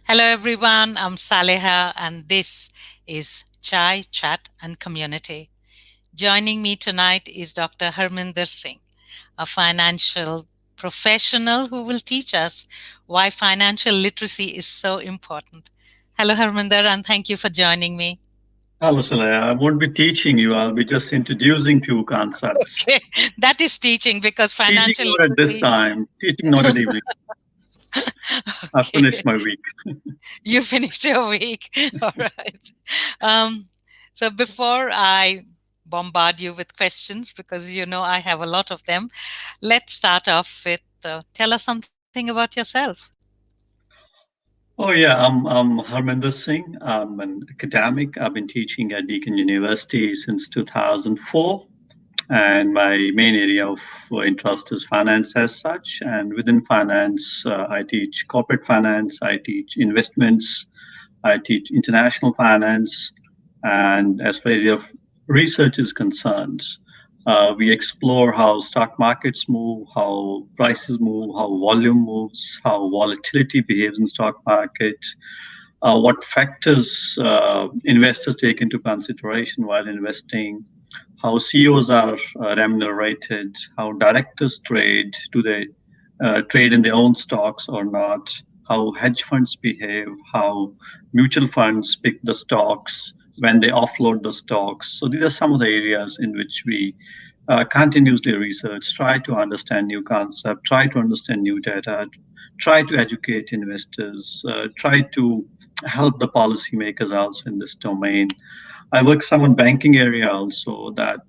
Hello, everyone. I'm Saleha, and this is Chai, Chat, and Community. Joining me tonight is Dr. Harminder Singh, a financial professional who will teach us why financial literacy is so important. Hello, Harminder, and thank you for joining me. Hello, Salaya. I won't be teaching you. I'll be just introducing few concepts. Okay, that is teaching because Teaching financial not at this literacy. time. Teaching not at evening. I've finished Okay, my week. you finished your week. All right. Um, so before I bombard you with questions, because you know I have a lot of them, let's start off with tell us something about yourself. Oh yeah, I'm Harminder Singh. I'm an academic. I've been teaching at Deakin University since 2004, and my main area of interest is finance as such. And within finance, I teach corporate finance, I teach investments, I teach international finance, and as far as your research is concerned, we explore how stock markets move, how prices move, how volume moves, how volatility behaves in stock market, what factors investors take into consideration while investing, how CEOs are remunerated, how directors trade, do they trade in their own stocks or not, how hedge funds behave, how mutual funds pick the stocks when they offload the stocks. So these are some of the areas in which we continuously research, try to understand new concepts, try to understand new data, try to educate investors, try to help the policymakers also in this domain. I work some on banking area also. That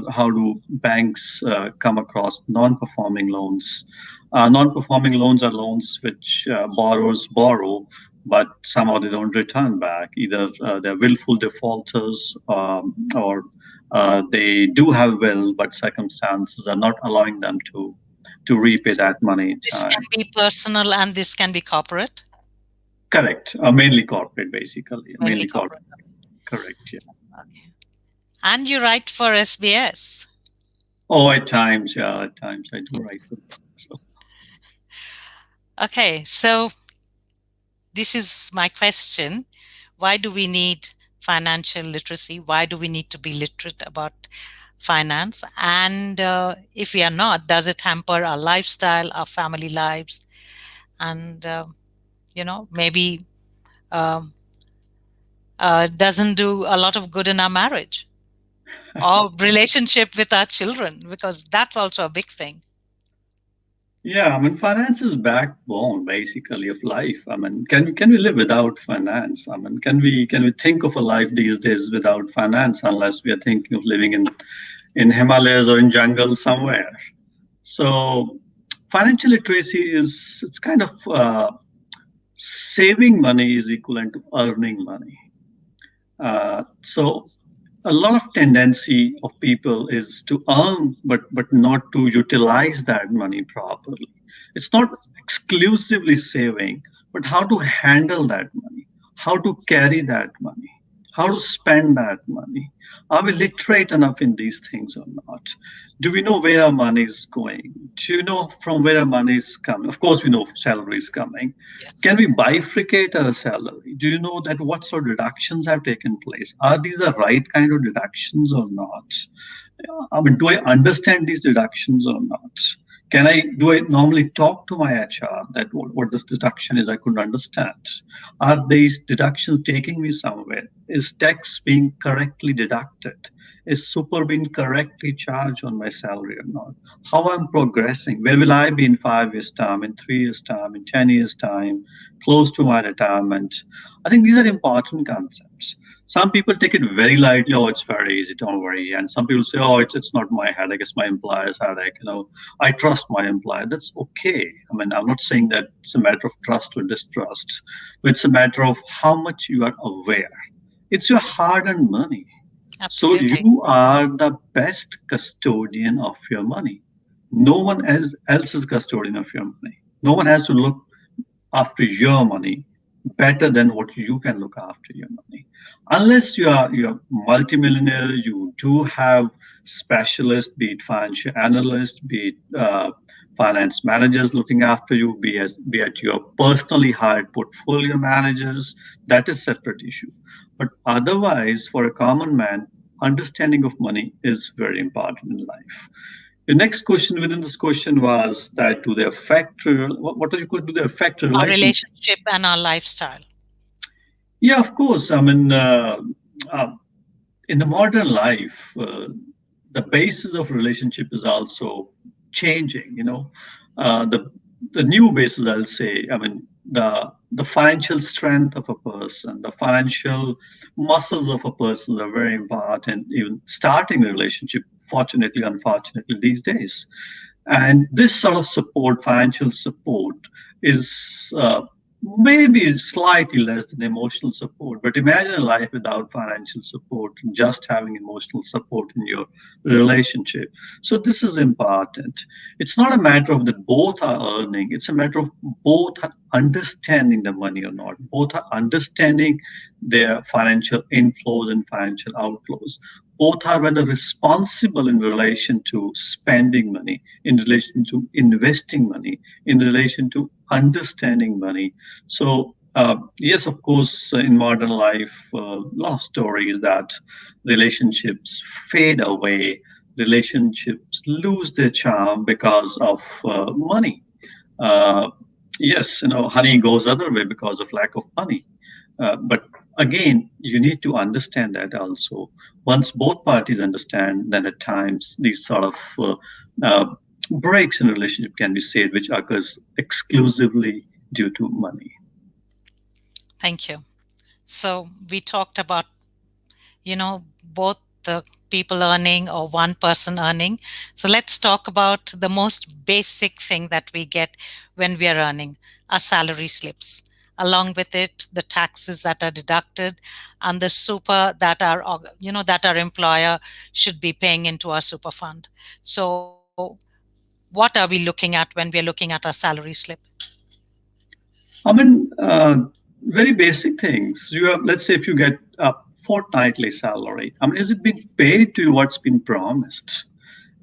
how do banks come across non-performing loans? Non-performing loans are loans which borrowers borrow, but somehow they don't return back. Either they're willful defaulters, or they do have will, but circumstances are not allowing them to repay So that money in this can time. be personal and this can be corporate, Correct. Mainly corporate, basically. mainly Mainly corporate. corporate. Correct. Yeah. Okay. And you write for SBS. Oh, at times, yeah, at times I do write for them. So, Okay, so this is my question. Why do we need financial literacy? Why do we need to be literate about finance? And if we are not, does it hamper our lifestyle, our family lives, and maybe um, doesn't do a lot of good in our marriage or relationship with our children? Because that's also a big thing. yeah, I mean, finance is backbone basically of life. I mean, can we live without finance? I mean, can we think of a life these days without finance unless we are thinking of living in Himalayas or in jungle somewhere? So, financial literacy is it's kind of saving money is equivalent to earning money. So a lot of tendency of people is to earn but not to utilize that money properly. It's not exclusively saving, but how to handle that money, how to carry that money, how to spend that money. Are we literate enough in these things or not? Do we know where our money is going? Do you know from where our money is coming? Of course we know salary is coming. Yes. Can we bifurcate our salary? Do you know that what sort of deductions have taken place? Are these the right kind of deductions or not? I mean, do I understand these deductions or not? Do I normally talk to my HR that what this deduction is? I couldn't understand. Are these deductions taking me somewhere? Is tax being correctly deducted? Is super being correctly charged on my salary or not? How I'm progressing? Where will I be in 5 years' time, in 3 years' time, in 10 years' time, close to my retirement? I think these are important concepts. Some people take it very lightly. Oh, it's very easy, don't worry. And some people say, oh, it's not my headache, it's my employer's headache. I trust my employer. That's okay. I mean, I'm not saying that it's a matter of trust or distrust, but it's a matter of how much you are aware. It's your hard-earned money. So Absolutely. you are the best custodian of your money. No one else is custodian of your money. No one has to look after your money better than what you can look after your money. Unless you're multimillionaire, you do have specialists, be it financial analyst, be it finance managers looking after you, be it your personally hired portfolio managers, that is separate issue. But otherwise, for a common man, understanding of money is very important in life. The next question within this question was that do they affect what was your question? Do they affect Our relationship? relationship and our lifestyle. Yeah, of course. I mean, uh, in the modern life, the basis of relationship is also changing. The new basis, I'll say. I mean, the financial strength of a person, the financial muscles of a person are very important. Even starting a relationship, fortunately, unfortunately, these days. And this sort of support, financial support, is maybe slightly less than emotional support. But imagine a life without financial support, just having emotional support in your relationship. So this is important. It's not a matter of that both are earning, it's a matter of both are understanding the money or not, both are understanding their financial inflows and financial outflows. Both are whether responsible in relation to spending money, in relation to investing money, in relation to understanding money. So, yes, of course, in modern life, lot stories that relationships fade away, relationships lose their charm because of money. Uh, yes, honey goes other way because of lack of money. But again, you need to understand that also. Once both parties understand, then at times these sort of uh, breaks in a relationship can be said, which occurs exclusively due to money. Thank you. So we talked about, both the people earning or one person earning. So let's talk about the most basic thing that we get when we are earning, our salary slips. Along with it, the taxes that are deducted and the super that that our employer should be paying into our super fund. So what are we looking at when we are looking at our salary slip? I mean, very basic things. You have, let's say, if you get a fortnightly salary, I mean, is it being paid to what's been promised?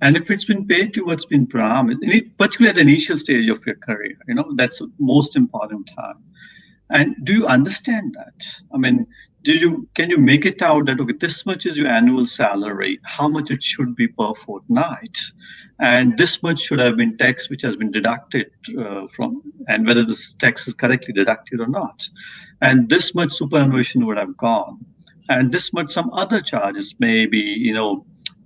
And if it's been paid to what's been promised, particularly at the initial stage of your career, that's the most important time. And do you understand that? I mean, can you make it out that okay, this much is your annual salary, how much it should be per fortnight, and this much should have been tax which has been deducted from, and whether this tax is correctly deducted or not, and this much superannuation would have gone, and this much some other charges, maybe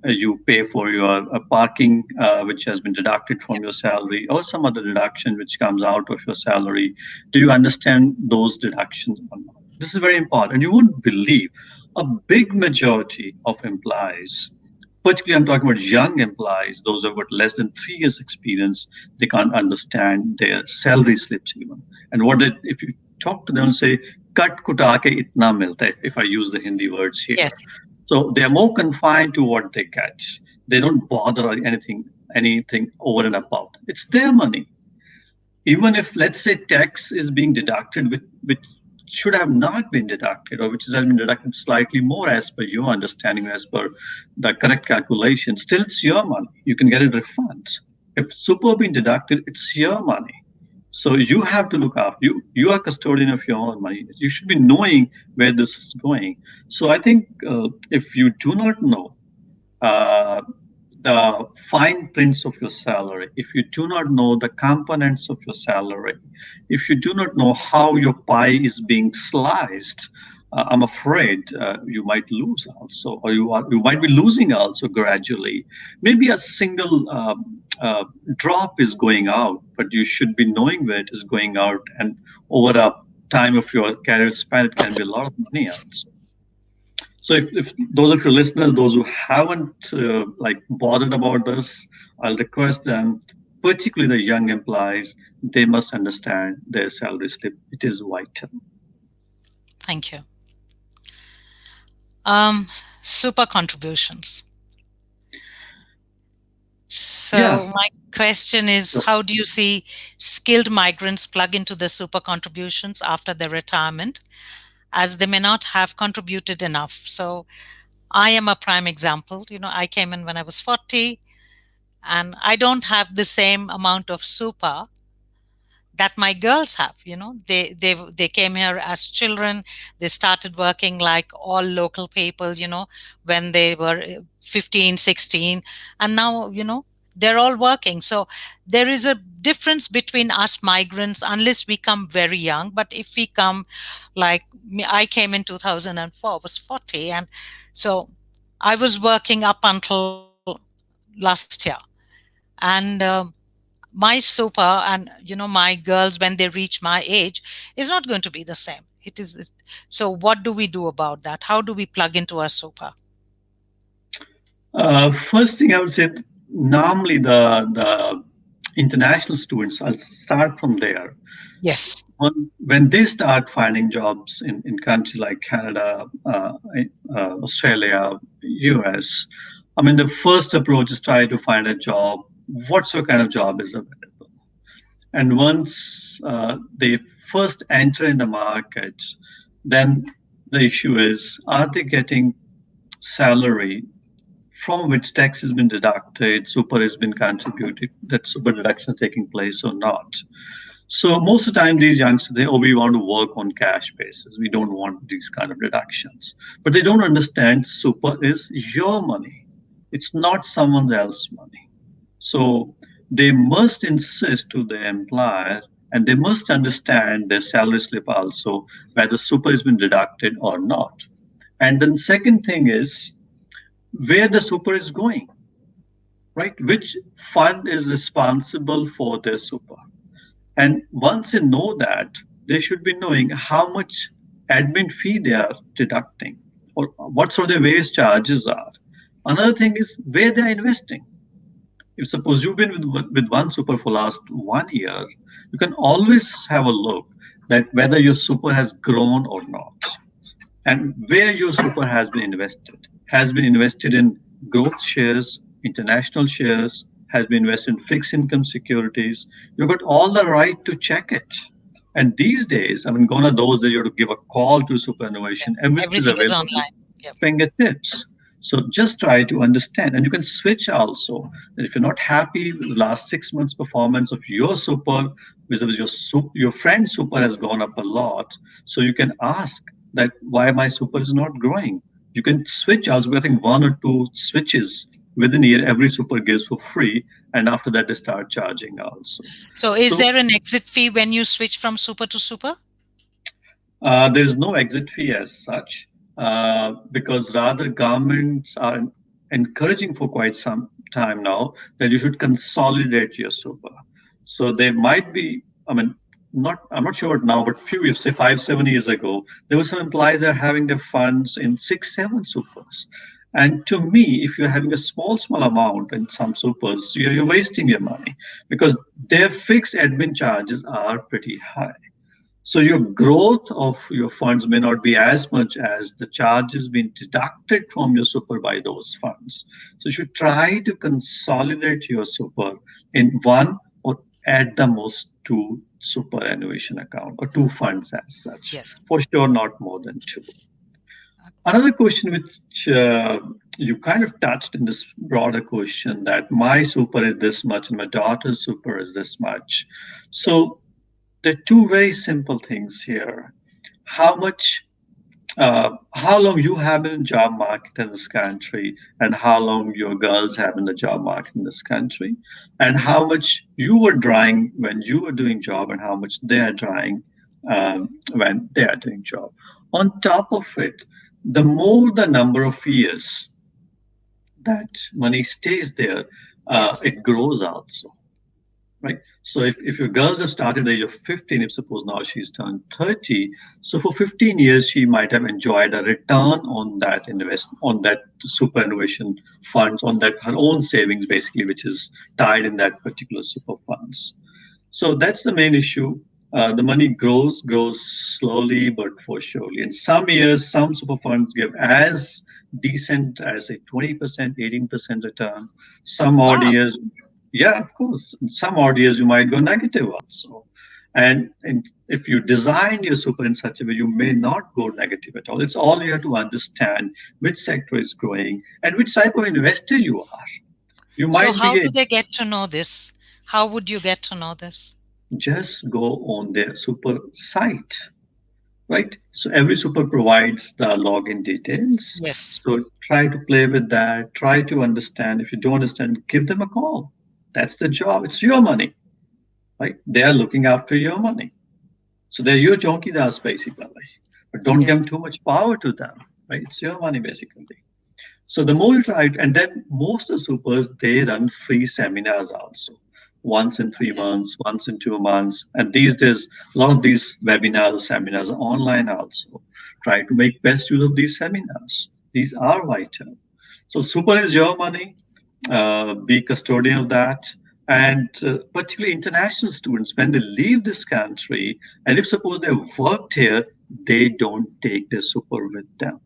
you pay for your parking which has been deducted Yeah. from your salary, or some other deduction which comes out of your salary. Do you understand those deductions or not? This is very important. You wouldn't believe a big majority of employees, particularly I'm talking about young employees, those who have got less than 3 years experience, they can't understand their salary slips even. And if you talk to them and say, cut kuta ke itna milta hai, if I use the Hindi words here. Yes. So they are more confined to what they get. They don't bother anything over and above. It's their money. Even if, let's say, tax is being deducted, which should have not been deducted, or which has been deducted slightly more as per your understanding, as per the correct calculation, still it's your money. You can get a refund. If super been deducted, it's your money. So you have to look after you are custodian of your own money. You should be knowing where this is going. So I think if you do not know uh, the fine prints of your salary, if you do not know the components of your salary, if you do not know how your pie is being sliced, I'm afraid you might lose also, or you might be losing also gradually. Maybe a single drop is going out, but you should be knowing where it is going out, and over a time of your career span, it can be a lot of money also. So if those of your listeners, those who haven't bothered about this, I'll request them, particularly the young employees, they must understand their salary slip. It is vital. Thank you. Um, Super contributions. Yeah. So my question is, So, how do you see skilled migrants plug into the super contributions after their retirement, as they may not have contributed enough? So I am a prime example. I came in when I was 40. and I don't have the same amount of super that my girls have. They came here as children. They started working like all local people, when they were 15, 16, and now, they're all working. So there is a difference between us migrants, unless we come very young. But if we come, like me, I came in 2004, was 40, and so I was working up until last year. And my super, and my girls, when they reach my age, is not going to be the same. So what do we do about that? How do we plug into our super? First thing I would say, normally the international students, I'll start from there. Yes. When they start finding jobs in countries like Canada, Australia, US, I mean, the first approach is try to find a job. What sort of kind of job is available? And once they first enter in the market, then the issue is, are they getting salary from which tax has been deducted, super has been contributed, that super deduction is taking place or not? So most of the time, these youngsters, they, oh, we want to work on cash basis. We don't want these kind of deductions. But they don't understand super is your money. It's not someone else's money. So they must insist to the employer, and they must understand their salary slip also, whether super has been deducted or not. And then second thing is where the super is going, right? Which fund is responsible for their super? And once they know that, they should be knowing how much admin fee they are deducting or what sort of various charges are. Another thing is where they are investing. If suppose you've been with one super for last 1 year, you can always have a look that whether your super has grown or not, and where your super has been invested in growth shares, international shares, has been invested in fixed income securities. You've got all the right to check it. And these days, I mean, gone are those that you have to give a call to Yeah, superannuation. Everything is everything is available online. Yep. fingertips. So just try to understand. And you can switch also. That if you're not happy with the last 6 months' performance of your super, vis-a-vis your friend's super has gone up a lot. So you can ask that why my super is not growing. You can switch also. I think one or two switches within a year, every super gives for free. And after that, they start charging also. So is So there an exit fee when you switch from super to super? There is no exit fee as such, because rather governments are encouraging for quite some time now that you should consolidate your super. So there might be, I mean, not I'm not sure now, but few years, say 5, 7 years ago, there were some employees that are having their funds in 6, 7 supers. And to me, if you're having a small amount in some supers, you're wasting your money because their fixed admin charges are pretty high. So your growth of your funds may not be as much as the charges being deducted from your super by those funds. So you should try to consolidate your super in one or at the most two superannuation account or two funds as such. Yes. For sure, not more than two. Okay. Another question which you kind of touched in this broader question that my super is this much and my daughter's super is this much. So there are two very simple things here. How much, how long you have been in job market in this country, and how long your girls have in the job market in this country, and how much you were drawing when you were doing job, and how much they are drawing when they are doing job. On top of it, the more the number of years that money stays there, Yes. it grows also, right? So if your girls have started at the age of 15, if suppose now she's turned 30, so for 15 years she might have enjoyed a return on that on that superannuation funds, on that her own savings basically, which is tied in that particular super funds. So that's the main issue. The money grows slowly but for surely. In some years, some super funds give as decent as a 20%, 18% return. Some odd Wow. years, yeah, of course. In some odd years, you might go negative also. And if you design your super in such a way, you may not go negative at all. It's all you have to understand which sector is growing and which type of investor you are. You So might how be do they get to know this? How would you get to know this? just go on their super site, right? So every super provides the login details. Yes. So try to play with that, try to understand. If you don't understand, give them a call. That's the job. It's your money, right? They are looking after your money. So they're your jonkidars basically. But don't Yes. give too much power to them, right? It's your money basically. So the more you try, and then most of the supers they run free seminars also, once in three Okay. months, once in 2 months, and these days a lot of these webinars or seminars are online also. Try to make best use of these seminars. These are vital. So super is your money. Be custodian of that. And particularly international students, when they leave this country, and if suppose they've worked here, they don't take their super with them.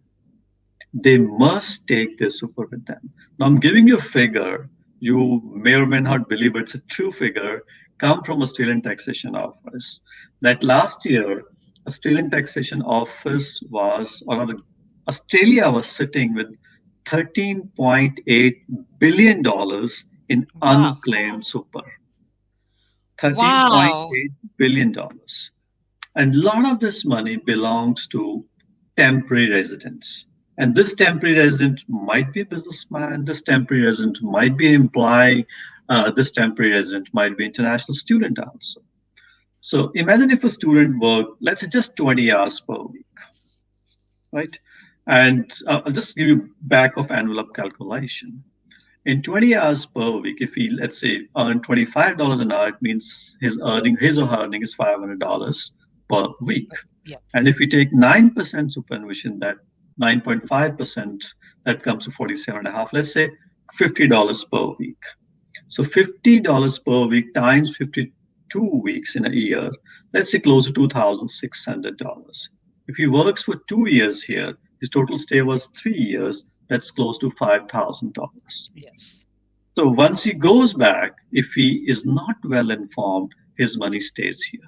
They must take their super with them. Now, I'm giving you a figure. You may or may not believe it's a true figure, come from Australian Taxation Office. That last year, Australian Taxation Office was, or rather, Australia was sitting with $13.8 billion in Wow. unclaimed super. Wow. $13.8 billion. And a lot of this money belongs to temporary residents. And this temporary resident might be a businessman, this temporary resident might be an employee, this temporary resident might be an international student also. So imagine if a student worked, let's say just 20 hours per week, right? And I'll just give you back of envelope calculation. In 20 hours per week, if he, let's say, earn $25 an hour, it means his or her earning is $500 per week. Yeah. And if we take 9% superannuation, that 9.5%, that comes to 47 and a half, let's say $50 per week. So $50 per week times 52 weeks in a year, let's say close to $2,600. If he works for 2 years here, his total stay was 3 years, that's close to $5,000. Yes. So once he goes back, if he is not well informed, his money stays here.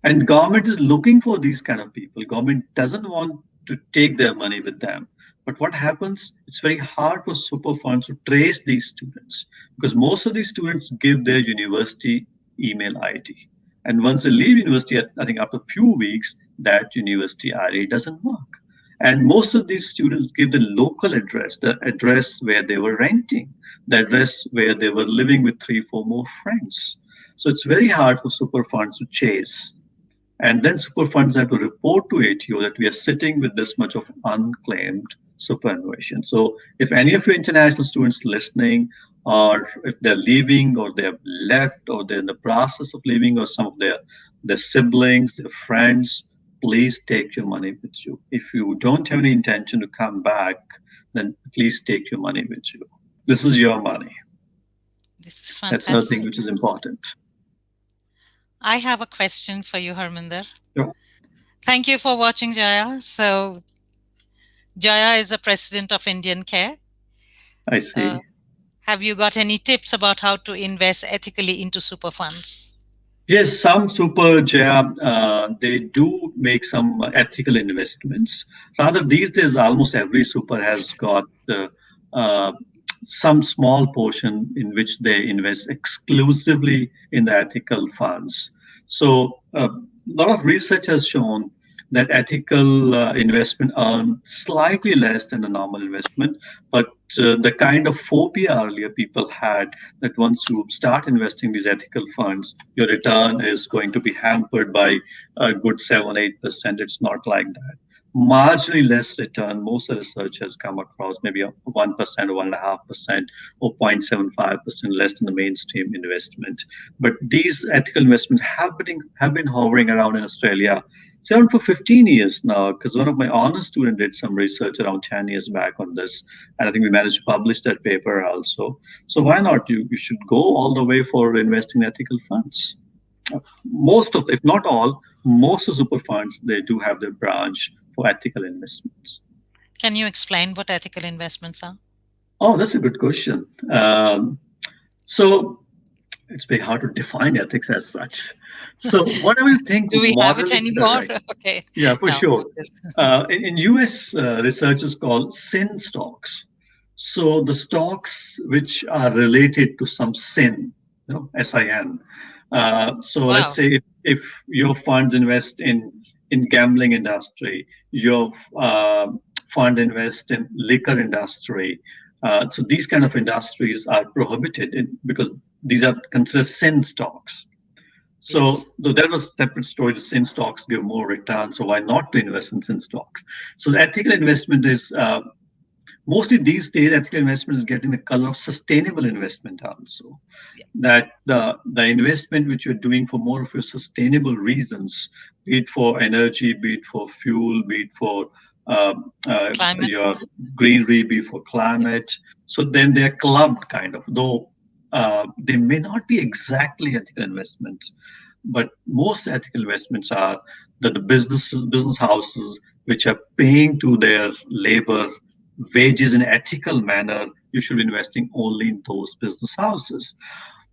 And government is looking for these kind of people. Government doesn't want to take their money with them. But what happens? It's very hard for super funds to trace these students because most of these students give their university email ID. And once they leave university, I think after a few weeks, that university ID doesn't work. And most of these students give the local address, the address where they were renting, the address where they were living with three, four more friends. So it's very hard for super funds to chase. And then super funds have to report to ATO that we are sitting with this much of unclaimed superannuation. So if any of your international students listening, or if they're leaving, or they've left, or they're in the process of leaving, or some of their siblings, their friends, please take your money with you. If you don't have any intention to come back, then please take your money with you. This is your money. This is That's another thing fantastic. which is important. I have a question for you, Harminder. Yeah, Thank you for watching, Jaya. So, Jaya is the president of Indian Care. I Uh, see. have you got any tips about how to invest ethically into super funds? Yes, some super jab, they do make some ethical investments. Rather, these days, almost every super has got uh, some small portion in which they invest exclusively in the ethical funds. So, a lot of research has shown that ethical investment earn slightly less than a normal investment, but the kind of phobia earlier people had that once you start investing these ethical funds, your return is going to be hampered by a good 7-8%. It's not like that. Marginally less return. Most of the research has come across maybe a 1% or 1.5% or 0.75% less than the mainstream investment. But these ethical investments have been hovering around in Australia it's around for 15 years now, because one of my honor students did some research around 10 years back on this. And I think we managed to publish that paper also. So why not? You should go all the way for investing in ethical funds. Most of, if not all, most of super funds, they do have their branch for ethical investments. Can you explain what ethical investments are? Oh, that's a good question. So it's very hard to define ethics as such. So whatever you think Do we have it morally anymore? correct. Okay. Yeah, for No. sure. In US, researchers call sin stocks. So the stocks which are related to some sin, SIN. So let's Wow. say if your funds invest in gambling industry, your fund invest in liquor industry. So these kind of industries are prohibited because these are considered sin stocks. Yes. So though that was a separate story. The sin stocks give more return, so why not to invest in sin stocks? So the ethical investment is mostly these days ethical investment is getting the color of sustainable investment also, Yeah. that the investment which you're doing for more of your sustainable reasons, be it for energy, be it for fuel, be it for Climate. your greenery, be it for Yeah. climate. So then they're clubbed kind of, though they may not be exactly ethical investments, but most ethical investments are that the business houses which are paying to their labor wages in ethical manner, you should be investing only in those business houses.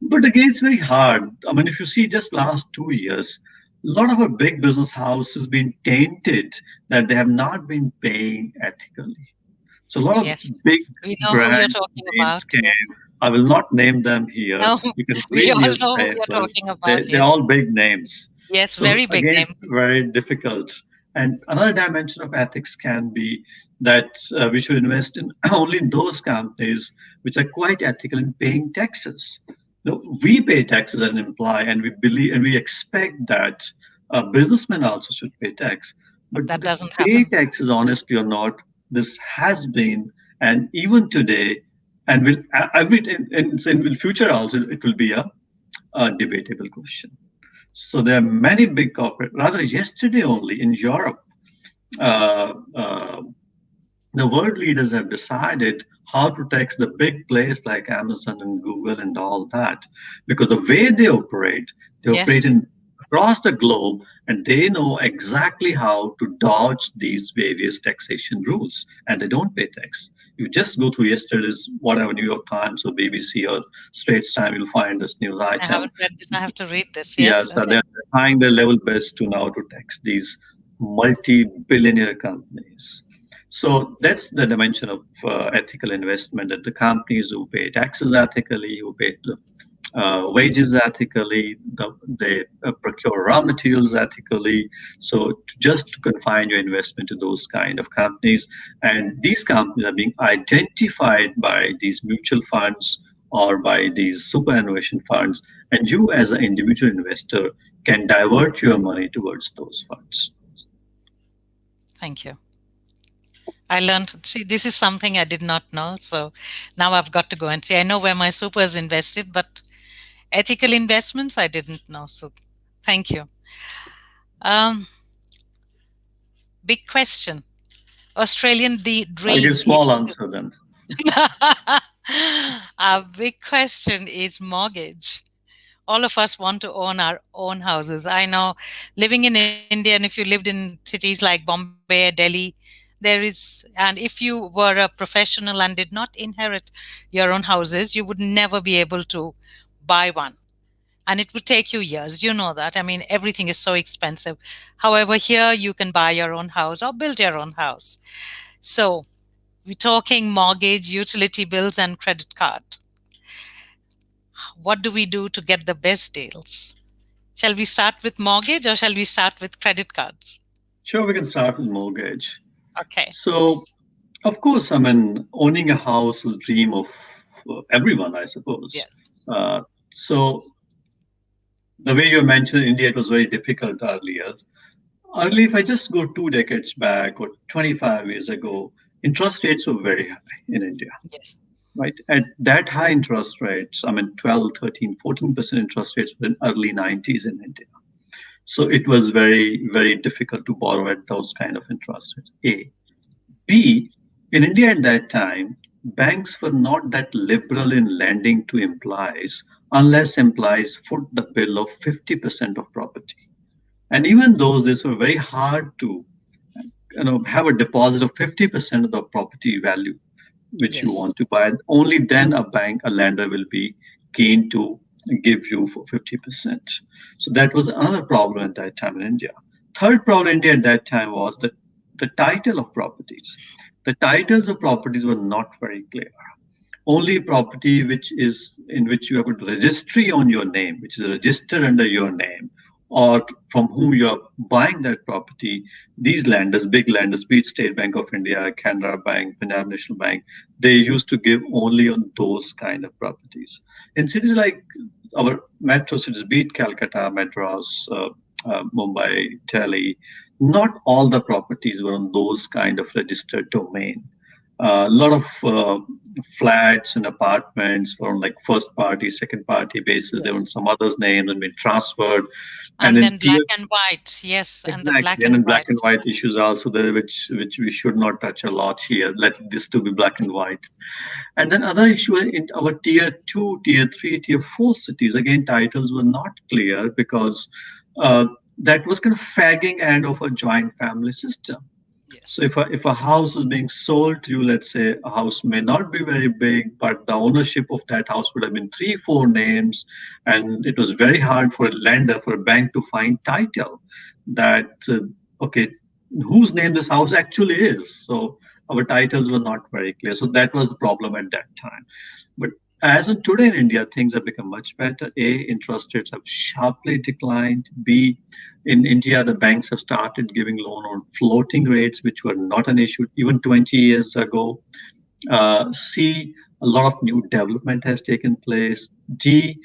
But again, it's very hard. I mean, if you see just last 2 years, a lot of our big business houses been tainted that they have not been paying ethically. So a lot of Yes. big We know who you're brands talking names about. Yes. came. I will not name them here. No, You can we read all know who you're newspapers. talking about. They're Yes. all big names. Yes. So Very big again, name. it's very difficult. And another dimension of ethics can be that we should invest in only in those companies which are quite ethical in paying taxes. No, we pay taxes and imply, and we believe, and we expect that businessmen also should pay tax. But do That they doesn't pay happen. taxes honestly or not? This has been, and even today, and will every in the future also, it will be a debatable question. So there are many big corporate. Rather, yesterday only in Europe, uh, uh, the world leaders have decided how to tax the big players like Amazon and Google and all that, because the way they Yes. operate in across the globe, and they know exactly how to dodge these various taxation rules, and they don't pay tax. You just go through yesterday's whatever New York Times or BBC or Straits Time, you'll find this news I item. haven't read this. I have to read this. Yes. Yes, Okay. they're trying their level best to now to tax these multi-billionaire companies. So that's the dimension of ethical investment, that the companies who pay taxes ethically, who pay the wages ethically, they procure raw materials ethically. So just to confine your investment to those kind of companies, and these companies are being identified by these mutual funds or by these superannuation funds, and you as an individual investor can divert your money towards those funds. Thank you. I learned, see, this is something I did not know. So now I've got to go and see. I know where my super is invested, but ethical investments, I didn't know. So thank you. Um, Big question. Australian I'll give dream is. small answer then. Our big question is mortgage. All of us want to own our own houses. I know living in India, and if you lived in cities like Bombay, Delhi, there is, and if you were a professional and did not inherit your own houses, you would never be able to buy one. And it would take you years. You know that. I mean, everything is so expensive. However, here you can buy your own house or build your own house. So we're talking mortgage, utility bills, and credit card. What do we do to get the best deals? Shall we start with mortgage or shall we start with credit cards? Sure, we can start with mortgage. Okay. So, of course, I mean, owning a house is a dream of everyone, I suppose. Yeah. Uh, so, the way you mentioned India, it was very difficult earlier. Earlier, if I just go 2 decades back or 25 years ago, interest rates were very high in India, Yes. right? At that high interest rates, I mean, 12, 13, 14% interest rates were in early 90s in India. So it was very, very difficult to borrow at those kind of interest rates. A. B, in India at that time, banks were not that liberal in lending to employees unless employees foot the bill of 50% of property. And even those days were very hard to have a deposit of 50% of the property value which you Yes. want to buy. Only then a bank, a lender will be keen to give you for 50%. So that was another problem at that time in India. Third problem in India at that time was the title of properties. The titles of properties were not very clear. Only property which is in which you have a registry on your name, which is registered under your name, or from whom you are buying that property, these lenders, big lenders, be it State Bank of India, Canara Bank, Punjab National Bank, they used to give only on those kind of properties. In cities like our metro cities, be it Calcutta, Madras, Mumbai, Delhi, not all the properties were on those kind of registered domain. A lot of flats and apartments were on like first party, second party basis. They were Yes. on some other's name and been transferred. And And in then tier black and white. Yes, and the black exactly, and and in black and white. white issues also there, which we should not touch a lot here. Let this to be black and white. And then other issue in our tier two, tier three, tier four cities, again, titles were not clear because that was kind of fagging end of a joint family system. So Yes. if a house is being sold to you, let's say a house may not be very big, but the ownership of that house would have been three, four names, and it was very hard for a lender, for a bank to find title that okay, whose name this house actually is. So our titles were not very clear. So that was the problem at that time. But as of today in India, things have become much better. A, interest rates have sharply declined. B, in India, the banks have started giving loan on floating rates, which were not an issue even 20 years ago. C, a lot of new development has taken place. D,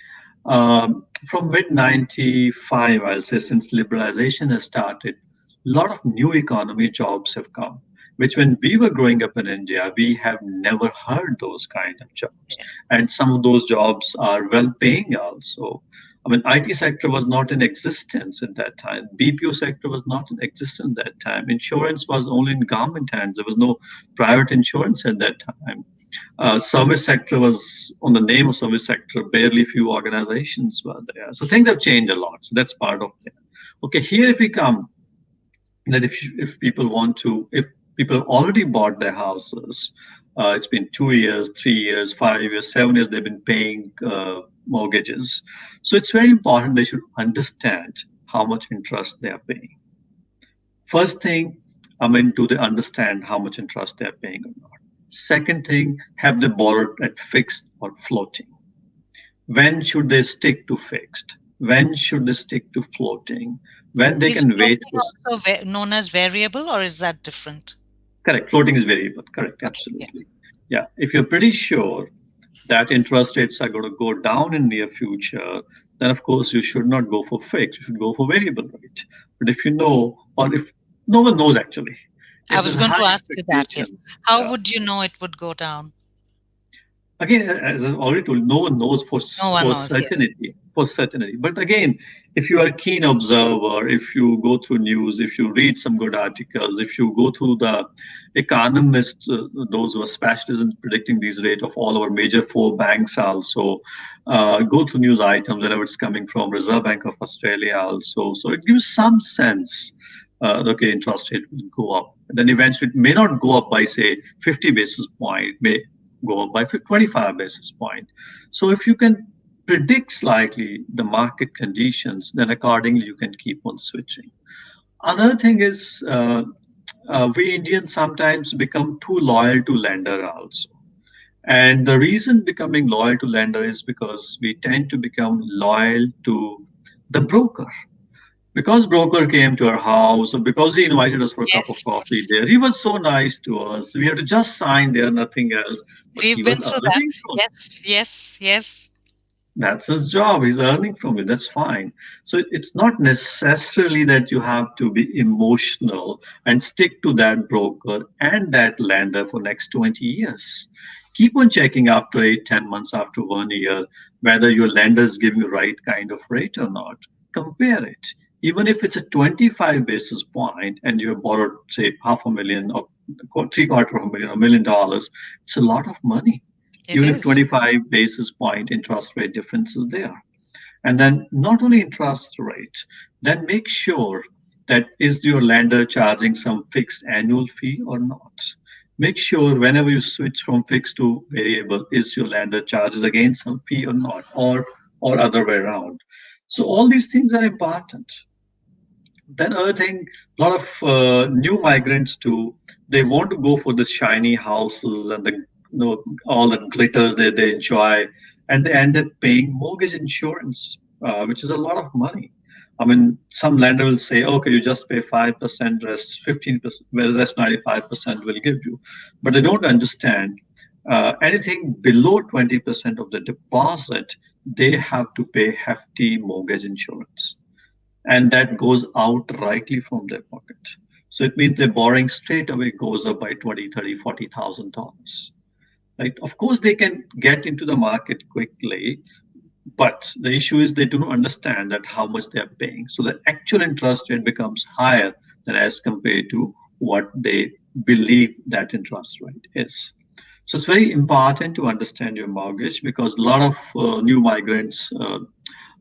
from mid 95, I'll say, since liberalization has started, a lot of new economy jobs have come, which when we were growing up in India, we have never heard those kind of jobs. Yeah. And some of those jobs are well paying also. I mean, IT sector was not in existence at that time. BPO sector was not in existence at that time. Insurance was only in government hands. There was no private insurance at that time. Service sector was on the name of service sector. Barely few organizations were there. So things have changed a lot. So that's part of it. Okay, here if we come, that if people want to, if people have already bought their houses, it's been 2 years, 3 years, 5 years, 7 years, they've been paying mortgages. So it's very important they should understand how much interest they are paying. First thing, I mean, do they understand how much interest they're paying or not? Second thing, have they borrowed at fixed or floating? When should they stick to fixed? When should they stick to floating? When they Is can wait floating for. also known as variable, or is that different? Correct. Floating is variable. Correct. Okay. Yeah. Absolutely. Yeah. If you're pretty sure that interest rates are going to go down in near future, then of course you should not go for fixed. You should go for variable rate. But if you know, or if no one knows actually, I if was there's going high to ask you that. Yes. expectations, How yeah. would you know it would go down? Again, as I already told, no one knows No one for knows. Yes. certainty. For certainty. But again, if you are a keen observer, if you go through news, if you read some good articles, if you go through the economists, those who are specialists in predicting these rates of all our major four banks, also go through news items, wherever it's coming from, Reserve Bank of Australia, also. So it gives some sense. Okay, interest rate will go up. And then eventually, it may not go up by say 50 basis point. It may go up by 25 basis point. So if you can predict slightly the market conditions, then accordingly you can keep on switching. Another thing is we Indians sometimes become too loyal to lender also. And the reason becoming loyal to lender is because we tend to become loyal to the broker. Because broker came to our house or because he invited us for a cup of coffee Yes. there, he was so nice to us. We had to just sign there, nothing else. But We've he been was through that. earning from it. Yes. Yes. Yes. That's his job. He's earning from it. That's fine. So it's not necessarily that you have to be emotional and stick to that broker and that lender for next 20 years. Keep on checking after 8, 10 months, after 1 year, whether your lender is giving you right kind of rate or not. Compare it. Even if it's a 25 basis point and you have borrowed, say, half a million or three quarter of a million, $1 million, it's a lot of money It even if is. 25 basis point interest rate difference is there. And then not only interest rate, then make sure that is your lender charging some fixed annual fee or not. Make sure whenever you switch from fixed to variable, is your lender charges again some fee or not, or other way around. So all these things are important. Then other thing, a lot of new migrants too, they want to go for the shiny houses and the all the glitters they enjoy, and they end up paying mortgage insurance, which is a lot of money. I mean, some lender will say, okay, you just pay 5%, rest 15%, well, rest 95% will give you. But they don't understand anything below 20% of the deposit, they have to pay hefty mortgage insurance. And that goes outrightly from their pocket. So it means their borrowing straight away goes up by 20, 30, $40,000. Right? Of course, they can get into the market quickly, but the issue is they do not understand that how much they are paying. So the actual interest rate becomes higher than as compared to what they believe that interest rate is. So it's very important to understand your mortgage because a lot of new migrants,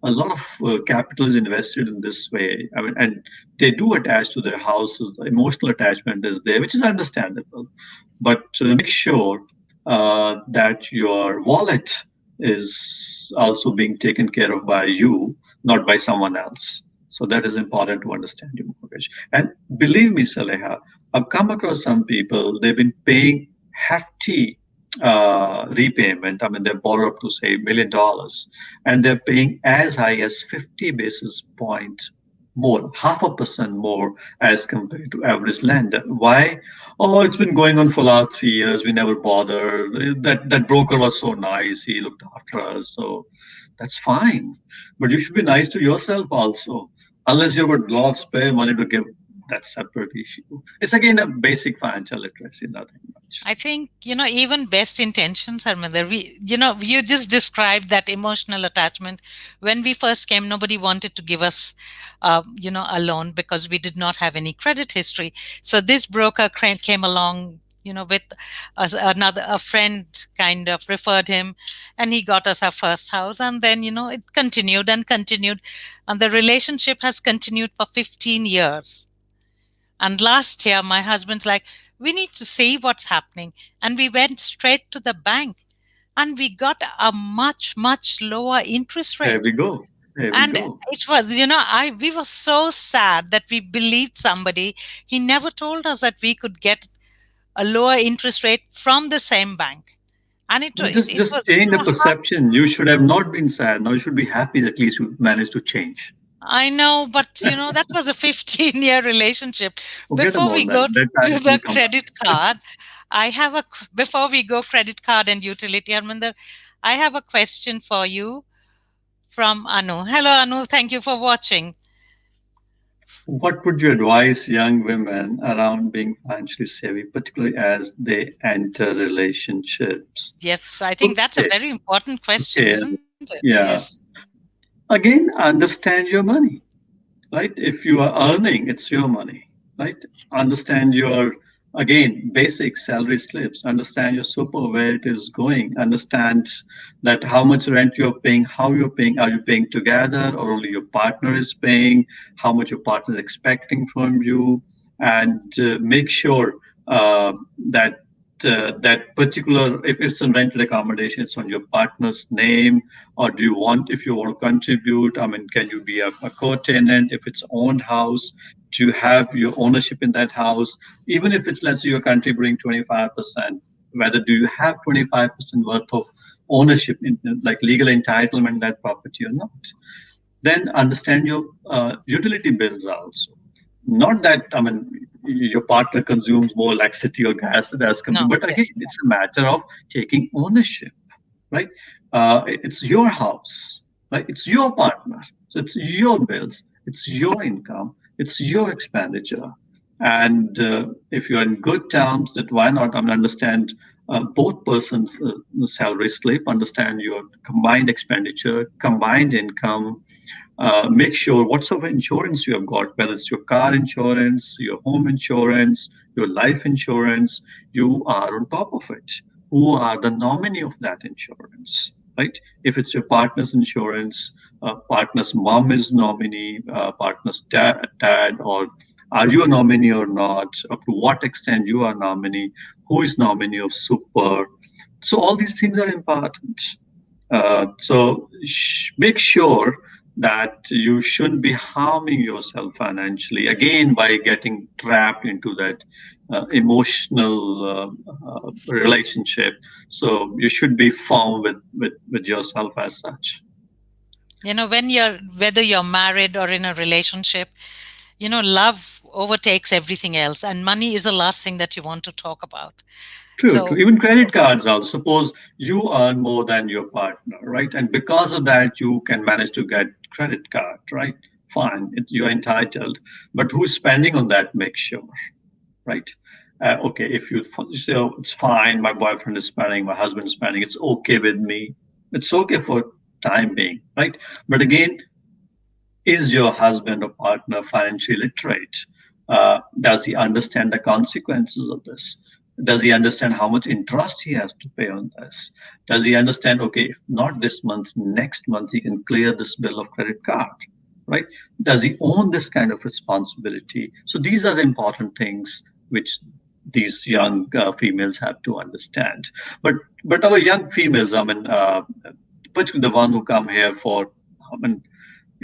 a lot of capital is invested in this way. I mean, and they do attach to their houses. The emotional attachment is there, which is understandable. But make sure that your wallet is also being taken care of by you, not by someone else. So that is important to understand your mortgage. And believe me, Saleha, I've come across some people, they've been paying hefty repayment. I mean, they borrow up to say $1 million, and they're paying as high as 50 basis points more, half a percent more as compared to average lender. Why? Oh, it's been going on for last 3 years. We never bothered. That broker was so nice. He looked after us. So that's fine. But you should be nice to yourself also. Unless you have a lot of spare money to give, that's separate issue. It's again a basic financial literacy, nothing much. I think, even best intentions, Harminder, you just described that emotional attachment. When we first came, nobody wanted to give us, a loan because we did not have any credit history. So this broker came along, with us, a friend kind of referred him, and he got us our first house. And then, it continued and continued. And the relationship has continued for 15 years. And last year, my husband's like, we need to see what's happening. And we went straight to the bank and we got a much, much lower interest There rate. we go. There we And go. it was, we were so sad that we believed somebody. He never told us that we could get a lower interest rate from the same bank. And it, No, it, just it just was change the hard. perception. You should have not been sad. Now you should be happy that at least you managed to change. I know, but that was a 15-year relationship. Forget Before we about that. go That to time will the come credit back. card, before we go credit card and utility, Arminder, I have a question for you from Anu. Hello, Anu. Thank you for watching. What would you advise young women around being financially savvy, particularly as they enter relationships? Yes, I think that's a Okay, very important question, okay, isn't it? Yes. yeah. Again, understand your money, right? If you are earning, it's your money, right? Understand your, again, basic salary slips, understand your super, where it is going, understand that how much rent you're paying, how you're paying, are you paying together or only your partner is paying, how much your partner is expecting from you, and make sure that that particular, if it's a rented accommodation, it's on your partner's name, or do you want, if you want to contribute, I mean, can you be a co-tenant? If it's owned house, do you have your ownership in that house? Even if it's, let's say you're contributing 25%, whether do you have 25% worth of ownership in, like legal entitlement in that property or not? Then understand your utility bills also. Not that, I mean, your partner consumes more electricity or gas as compared, No, but again, yes. it's a matter of taking ownership, right? It's your house, right? It's your partner. So it's your bills, it's your income, it's your expenditure. And if you're in good terms, that why not? I mean, understand both persons' salary slip, understand your combined expenditure, combined income, make sure what sort of insurance you have got, whether it's your car insurance, your home insurance, your life insurance, you are on top of it. Who are the nominee of that insurance, right? If it's your partner's insurance, partner's mom is nominee, partner's dad, or are you a nominee or not? Up to what extent you are nominee? Who is nominee of super? So all these things are important. So make sure that you shouldn't be harming yourself financially again by getting trapped into that emotional relationship. So you should be firm with yourself as such. When whether you're married or in a relationship, love overtakes everything else, and money is the last thing that you want to talk about. True, true. So, Even credit cards also. Suppose you earn more than your partner, right? And because of that, you can manage to get credit card, right? Fine, you're entitled. But who's spending on that? Make sure, right? Okay, if you so it's fine. My boyfriend is spending, my husband is spending. It's okay with me. It's okay for time being, right? But again, is your husband or partner financially literate? Does he understand the consequences of this? Does he understand how much interest he has to pay on this? Does he understand, okay, if not this month, next month he can clear this bill of credit card, right? Does he own this kind of responsibility? So these are the important things which these young females have to understand. But our young females, I mean, particularly the one who come here for, I mean,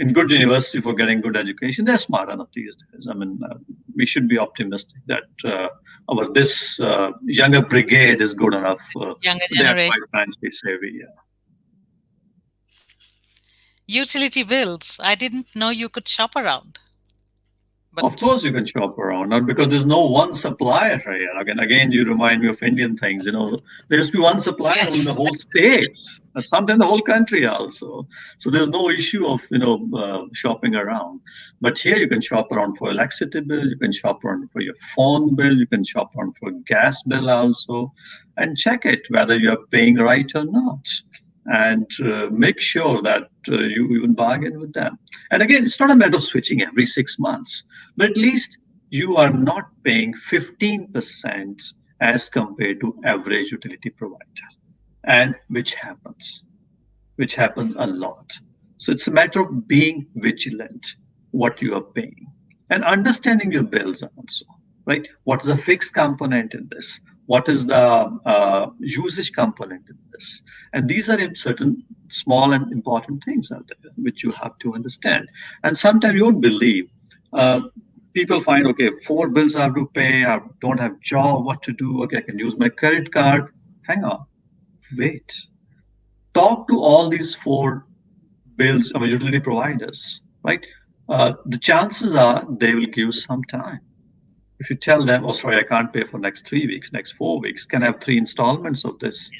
in good university for getting good education, they're smart enough these days. I mean, we should be optimistic that our this younger brigade is good enough. younger They are generation. quite financially savvy. Yeah. Utility bills. I didn't know you could shop around, Of but course, you can shop around, not because there's no one supplier here. Again, you remind me of Indian things. There used to be one supplier in yes, the whole state, and sometimes the whole country also. So there's no issue of shopping around. But here you can shop around for electricity bill, you can shop around for your phone bill, you can shop around for gas bill also, and check it whether you're paying right or not, and make sure that you even bargain with them. And again, it's not a matter of switching every 6 months, but at least you are not paying 15% as compared to average utility provider, and which happens a lot. So it's a matter of being vigilant what you are paying and understanding your bills also, right? What is the fixed component in this? What is the usage component in this? And these are certain small and important things out there which you have to understand. And sometimes you won't believe. Uh, People find, okay, 4 bills I have to pay. I don't have job. What to do? Okay, I can use my credit card. Hang on, wait. Talk to all these 4 bills, I mean, utility providers, right? The chances are they will give some time. If you tell them, oh, sorry, I can't pay for next 3 weeks, next 4 weeks, can I have 3 installments of this?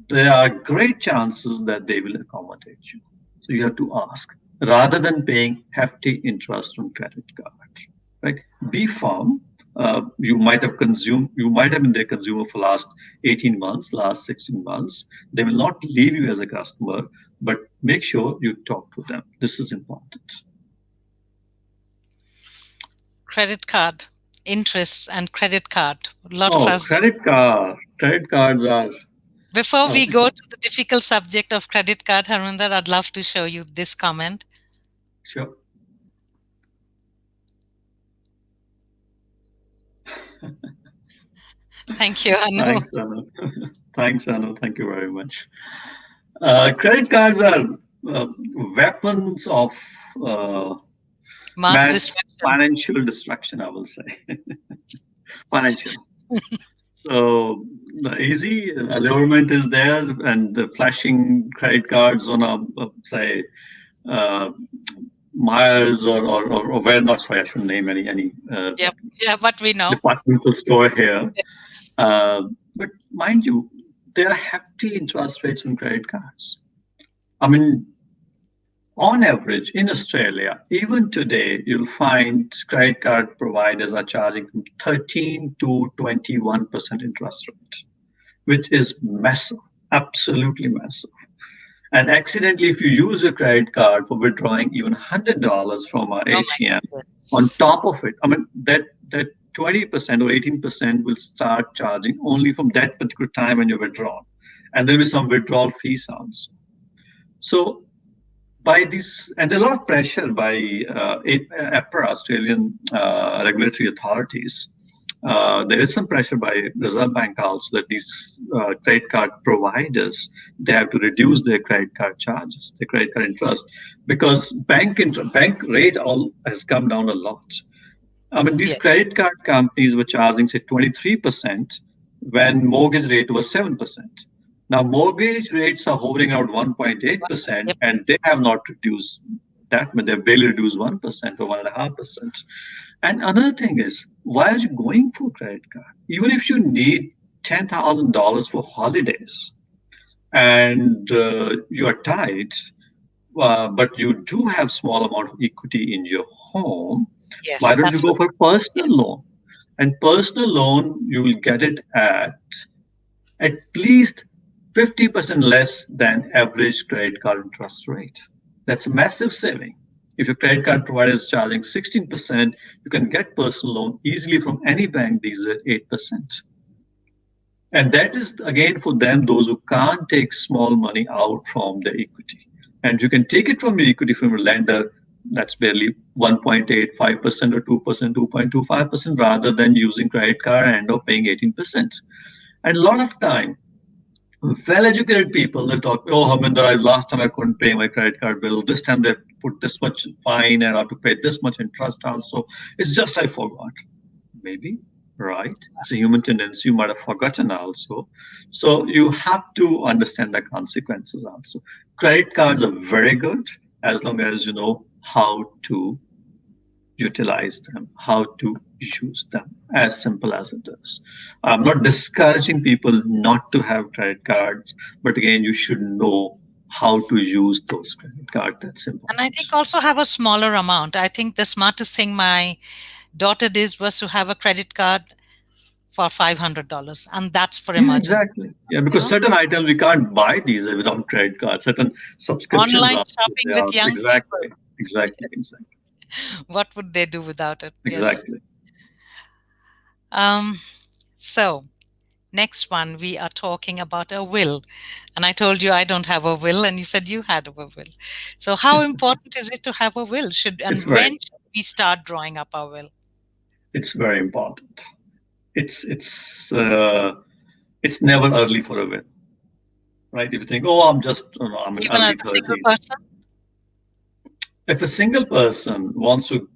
There are great chances that they will accommodate you. So you have to ask rather than paying hefty interest on credit card, right? Be firm. You might have been their consumer for last 18 months, last 16 months. They will not leave you as a customer, but make sure you talk to them. This is important. credit card interest and credit card. A lot of Oh, us. credit card. Credit cards are, Before uh, we go to the difficult subject of credit card, Harminder, I'd love to show you this comment. sure. Thank you, Anu. Thanks, Anu. Thanks, Anu. Thank you very much. Credit cards are uh, weapons of uh, Mass mass destruction. financial destruction, I will say. Financial. So the easy allurement is there, and the flashing credit cards on say, uh, Myers or where not. Sorry, I shouldn't name any Yep. Yeah, but we know. departmental store here. But mind you, there are hefty interest rates on credit cards. I mean, on average, in Australia, even today, you'll find credit card providers are charging from 13 to 21% interest rate, which is massive, absolutely massive. And accidentally, if you use your credit card for withdrawing even $100 from our Oh my ATM, on goodness. top of it, I mean, that 20% or 18% will start charging only from that particular time when you withdraw. And there'll be some withdrawal fees also. So by this, and a lot of pressure by APRA, Australian regulatory authorities, there is some pressure by Reserve Bank also that these credit card providers, they have to reduce their credit card charges, their credit card interest, because bank rate all has come down a lot. I mean, these Yes. credit card companies were charging, say, 23% when mortgage rate was 7%. Now, mortgage rates are hovering around 1.8%, Yep. and they have not reduced that much. They've barely reduced 1% or 1.5%. And another thing is, why are you going for credit card? Even if you need $10,000 for holidays and you are tight, but you do have small amount of equity in your home, Yes. why don't you That's go what. for personal loan? And personal loan, you will get it at least 50% less than average credit card interest rate. That's a massive saving. If your credit card provider is charging 16%, you can get personal loan easily from any bank these are 8%. And that is again for them, those who can't take small money out from their equity. And you can take it from your equity from your lender, that's barely 1.85% or 2%, 2.25%, rather than using credit card and end up paying 18%. And a lot of time, well-educated people, they talk, oh, Harminder, last time I couldn't pay my credit card bill. This time they put this much fine and I have to pay this much interest also. It's just I forgot. Maybe, right? It's a human tendency. You might have forgotten also. So you have to understand the consequences also. Credit cards are very good as long as you know how to utilize them, how to use them, as simple as it is. I'm not discouraging people not to have credit cards, but again, you should know how to use those credit cards. That's And I important. think also have a smaller amount. I think the smartest thing my daughter did was to have a credit card for $500, and that's for Yeah, emergency. exactly. Yeah, You because know, certain items we can't buy these without credit cards. Certain subscriptions online are shopping they with are young people. exactly, exactly, exactly, What would they do without it? Yes. exactly. Um. So next one, we are talking about a will. And I told you I don't have a will, and you said you had a will. So, how important is it to have a will? Should It's and very, when should we start drawing up our will? it's very important. It's it's uh, it's never early for a win, right? If you think, oh, I'm in Even as early a single 30s. person? If a single person wants to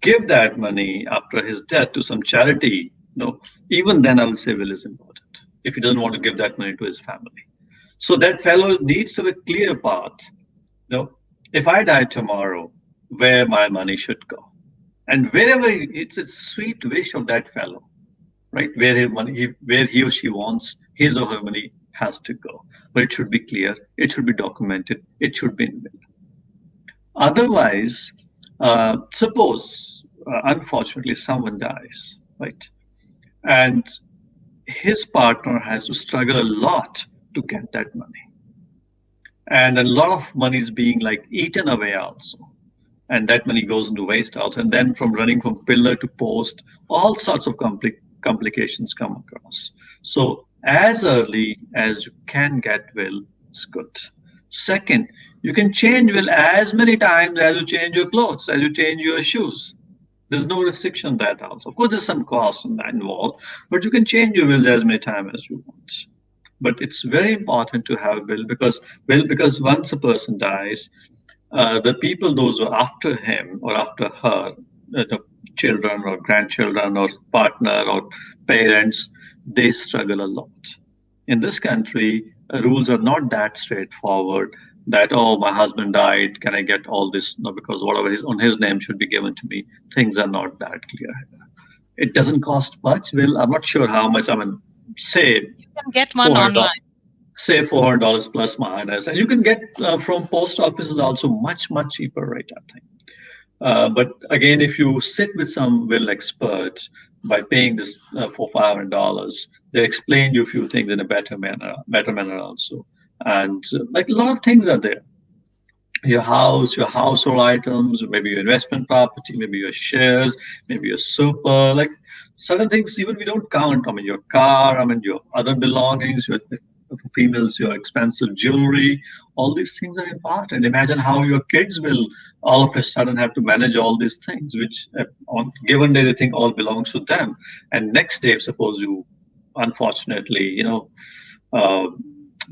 give that money after his death to some charity, even then I will say will is important. If he doesn't want to give that money to his family, so that fellow needs to have a clear path. If I die tomorrow, where my money should go, and wherever it's a sweet wish of that fellow, right? Where his money, where he or she wants his or her money has to go, but it should be clear, it should be documented, it should be in will. Otherwise, suppose unfortunately someone dies, right, and his partner has to struggle a lot to get that money, and a lot of money is being like eaten away also, and that money goes into waste out, and then from running from pillar to post, all sorts of complications come across. So as early as you can get will is good. Second, you can change will as many times as you change your clothes, as you change your shoes. There's no restriction on that also. Of course there's some cost in that involved, but you can change your wills as many times as you want. But it's very important to have a will because once a person dies, the people, those who are after him or after her, the children or grandchildren or partner or parents, they struggle a lot. In this country, rules are not that straightforward that, oh, my husband died, can I get all this? No, because whatever is on his name should be given to me. Things are not that clear. It doesn't cost much. Well, I'm not sure how much. I mean, say You can get one $400, online. say $400 plus minus, and you can get from post offices also much cheaper, right? I think. But again, if you sit with some will experts by paying this for $500, they explain you a few things in a better manner also. And like a lot of things are there. Your house, your household items, maybe your investment property, maybe your shares, maybe your super, like certain things even we don't count. I mean, your car, I mean, your other belongings, your for females, your expensive jewelry. All these things are important. Imagine how your kids will all of a sudden have to manage all these things, which on given day they think all belongs to them, and next day, suppose you unfortunately, uh,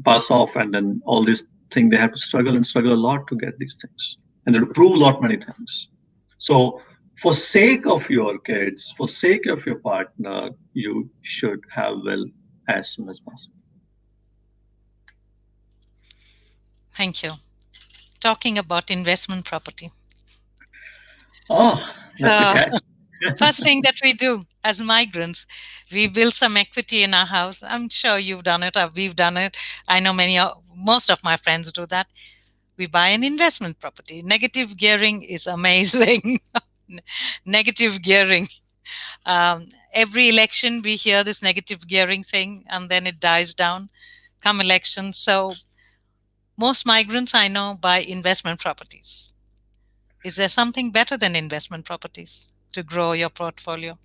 pass off, and then all these things they have to struggle and struggle a lot to get these things, and they have to prove a lot many things. So for sake of your kids, for sake of your partner, you should have will as soon as possible. Thank you. Talking about investment property. Oh, that's a So, catch. first thing that we do as migrants, we build some equity in our house. I'm sure you've done it, we've done it. I know most of my friends do that. We buy an investment property. Negative gearing is amazing. Negative gearing. Every election, we hear this negative gearing thing, and then it dies down come election. So, most migrants I know buy investment properties. Is there something better than investment properties to grow your portfolio?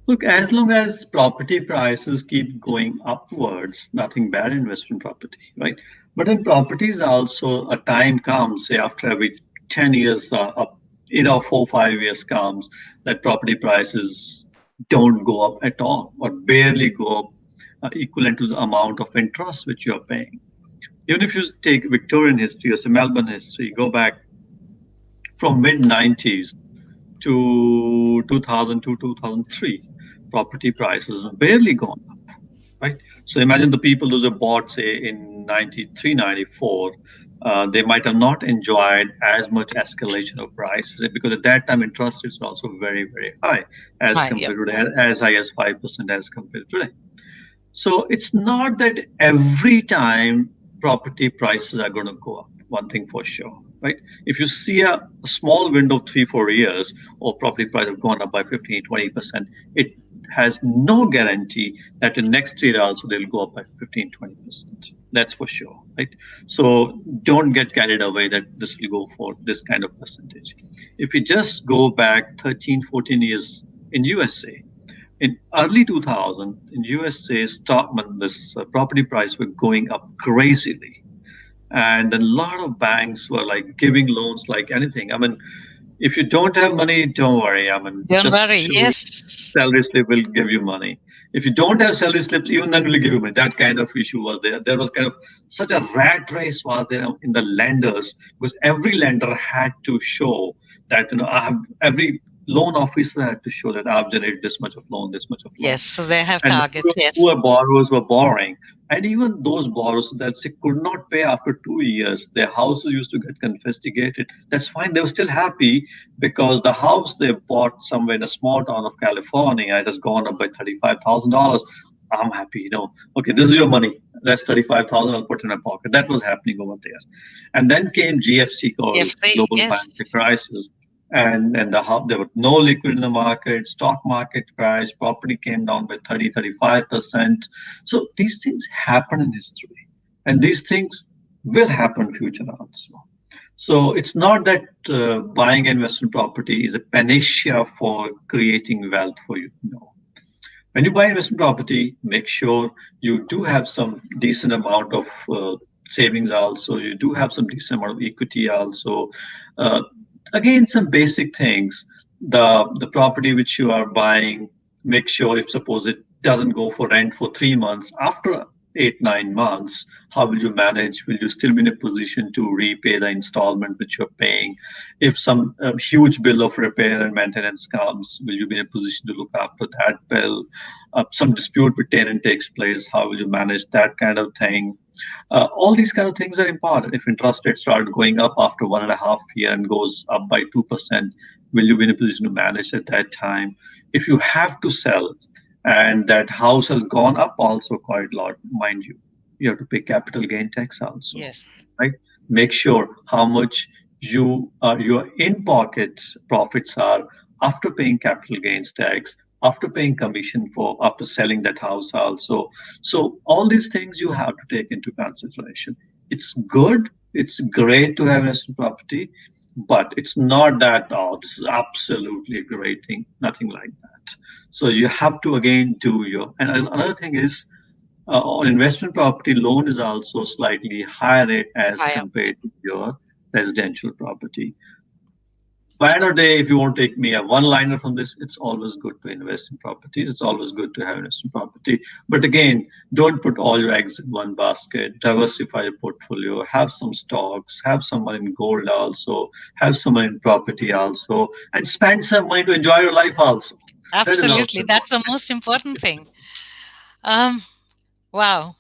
Look, as long as property prices keep going upwards, nothing bad in investment property, right? But in properties also, a time comes, say after every 10 years, 4 5 years comes, that property prices don't go up at all or barely go up equivalent to the amount of interest which you're paying. Even if you take Victorian history or say Melbourne history, go back from mid 90s to 2000 to 2003, property prices have barely gone up, right? So imagine the people those who bought, say, in 93, 94, they might have not enjoyed as much escalation of prices because at that time interest rates were also very, very high as Hi, yeah. compared to as high as 5% as compared to today. So it's not that every time property prices are going to go up, one thing for sure, right? If you see a small window of 3 4 years or property prices have gone up by 15 20%, it has no guarantee that in next 3 years also they'll go up by 15 20%. That's for sure, right? So don't get carried away that this will go for this kind of percentage. If we just go back 13 14 years in USA, in early 2000 in USA, Stockman, this property price were going up crazily, and a lot of banks were like giving loans like anything. I mean, if you don't have money, don't worry. I mean, Don't just worry. show Yes. salary slip will give you money. If you don't have salary slips, even then will give you money. That kind of issue was there. There was kind of such a rat race was there in the lenders because every lender had to show that I have every loan officer had to show that I've generated this much of loan, this much of loan, Yes. So they have and targets. Yes. poor borrowers were borrowing. And even those borrowers that they could not pay after 2 years, their houses used to get confiscated. That's fine. They were still happy because the house they bought somewhere in a small town of California, it has gone up by $35,000. I'm happy, Okay, this is your money. That's 35,000. I'll put in my pocket. That was happening over there. And then came GFC, called CFC. global financial Yes. crisis, and there was no liquid in the market, stock market crashed, property came down by 30 35%. So these things happen in history, and these things will happen in future also. So it's not that buying investment property is a panacea for creating wealth for you. No. When you buy investment property, make sure you do have some decent amount of savings also. You do have some decent amount of equity also. Uh, Again, some basic things. The property which you are buying, make sure if suppose it doesn't go for rent for 3 months, after 8 9 months, how will you manage? Will you still be in a position to repay the installment which you're paying? If some huge bill of repair and maintenance comes, will you be in a position to look after that bill? Some dispute with tenant takes place, how will you manage that kind of thing? All these kind of things are important. If interest rates start going up after 1.5 year and goes up by 2%, will you be in a position to manage at that time? If you have to sell and that house has gone up also quite a lot, mind you, you have to pay capital gain tax also, Yes. right? Make sure how much your in pocket profits are after paying capital gains tax, after paying commission for after selling that house also. So all these things you have to take into consideration. It's good, it's great to have investment property, but it's not that, oh, this is absolutely a great thing, nothing like that. So you have to again do your, and another thing is, On investment property, loan is also slightly higher rate as Higher. compared to your residential property. By end of the day, if you want to take me a one-liner from this, it's always good to invest in properties. It's always good to have investment property. But again, don't put all your eggs in one basket. Diversify your portfolio. Have some stocks. Have some money in gold also. Have some money in property also. And spend some money to enjoy your life also. That is also Absolutely. That's the important. most important thing. Um, wow.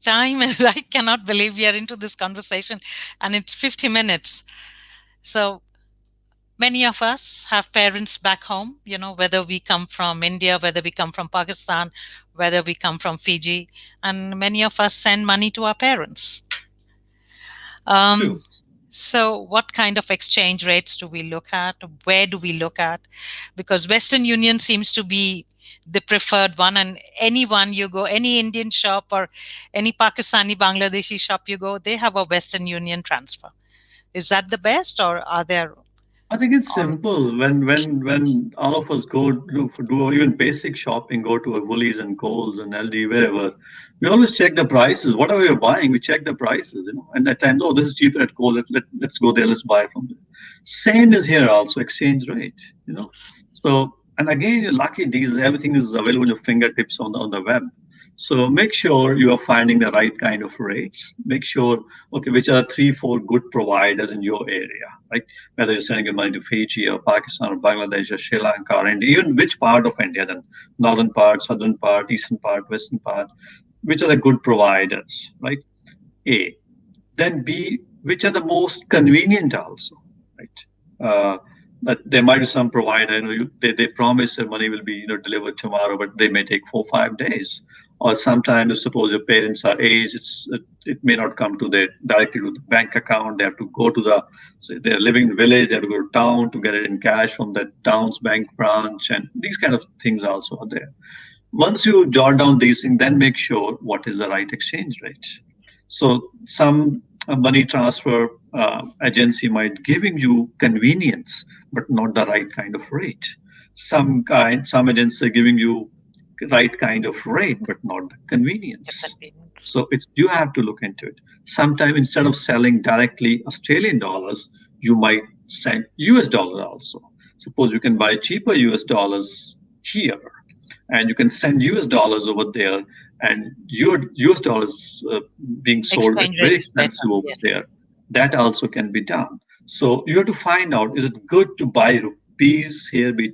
Time is, I cannot believe we are into this conversation and it's 50 minutes. So many of us have parents back home, whether we come from India, whether we come from Pakistan, whether we come from Fiji, and many of us send money to our parents. Um, True. so, what kind of exchange rates do we look at? Where do we look at? Because Western Union seems to be the preferred one, and anyone you go, any Indian shop or any Pakistani, Bangladeshi shop you go, they have a Western Union transfer. Is that the best, or are there I think it's on? simple. When all of us go do even basic shopping, go to a Woolies and Coles and LD wherever, we always check the prices. Whatever we're buying, we check the prices, And at times, oh, this is cheaper at Coles. Let's go there. Let's buy from there. Same is here also. Exchange rate. So and again, you're lucky. These everything is available on your fingertips on the web. So make sure you are finding the right kind of rates. Make sure, okay, which are three, four good providers in your area, right? Whether you're sending your money to Fiji or Pakistan or Bangladesh or Sri Lanka or India, even which part of India, then northern part, southern part, eastern part, western part, which are the good providers, right? A. Then B, which are the most convenient also, right? But there might be some provider, they promise their money will be, delivered tomorrow, but they may take 4 or 5 days. Or sometimes, if suppose your parents are aged, it may not come to their directly to the bank account. They have to go to say they're living in the village, they have to go to town to get it in cash from that town's bank branch, and these kind of things also are there. Once you jot down these things, then make sure what is the right exchange rate. So some money transfer agency might giving you convenience, but not the right kind of rate. Some agency giving you right kind of rate, but not the The convenience. convenience. So it's you have to look into it. Sometime instead of selling directly Australian dollars, you might send US dollars also. Suppose you can buy cheaper US dollars here, and you can send US dollars over there, and your US dollars being sold at Exchange rate very is better. expensive over Yes. there. That also can be done. So you have to find out, is it good to buy rupees here, be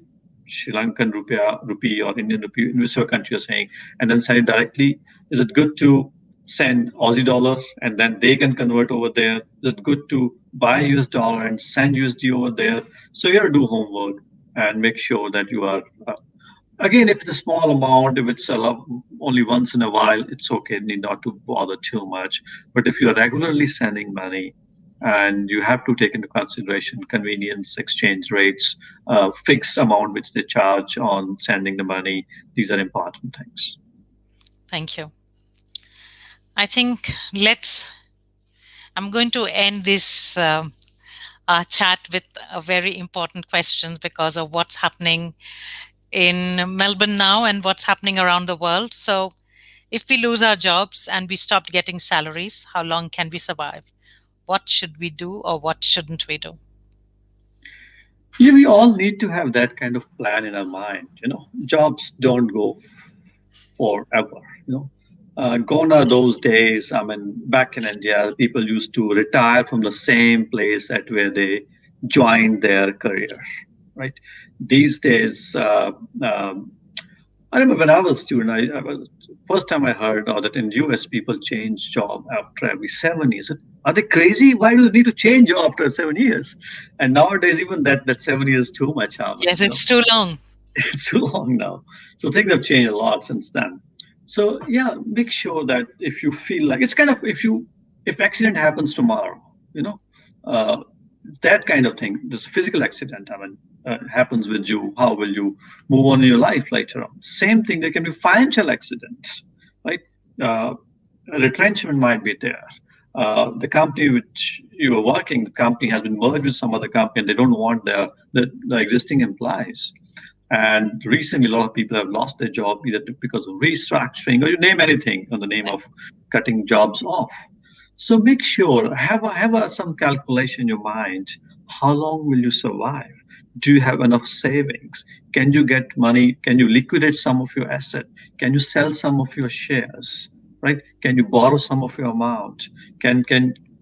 Sri Lankan rupee or Indian rupee, in whichever country you're saying, and then send it directly? Is it good to send Aussie dollars and then they can convert over there? Is it good to buy US dollar and send USD over there? So you have to do homework and make sure that you are again, if it's a small amount, if it's only once in a while, it's okay. Need not to bother too much. But if you're regularly sending money, and you have to take into consideration convenience, exchange rates, fixed amount which they charge on sending the money, these are important things. Thank you. I think I'm going to end this chat with a very important question because of what's happening in Melbourne now and what's happening around the world. So, if we lose our jobs and we stopped getting salaries, how long can we survive? What should we do or what shouldn't we do? Yeah, we all need to have that kind of plan in our mind. Jobs don't go forever. Gone are those days. I mean, back in India, people used to retire from the same place at where they joined their career, right? These days, I remember when I was a student, first time I heard that in US people change job after every 7 years. Are they crazy? Why do they need to change job after 7 years? And nowadays, even that 7 years is too much, Harman. Yes, it's too long. It's too long now. So things have changed a lot since then. So yeah, make sure that if you feel like it's kind of if accident happens tomorrow, you know, uh, that kind of thing, this physical accident, I mean, happens with you, how will you move on in your life later on? Same thing, there can be financial accidents, right? Uh, Retrenchment might be there. The company which you are working, the company has been merged with some other company, and they don't want the existing employees. And recently, a lot of people have lost their job either because of restructuring or you name anything on the name of cutting jobs off. So make sure some calculation in your mind. How long will you survive? Do you have enough savings? Can you get money? Can you liquidate some of your asset? Can you sell some of your shares? Right? Can you borrow some of your amount? Can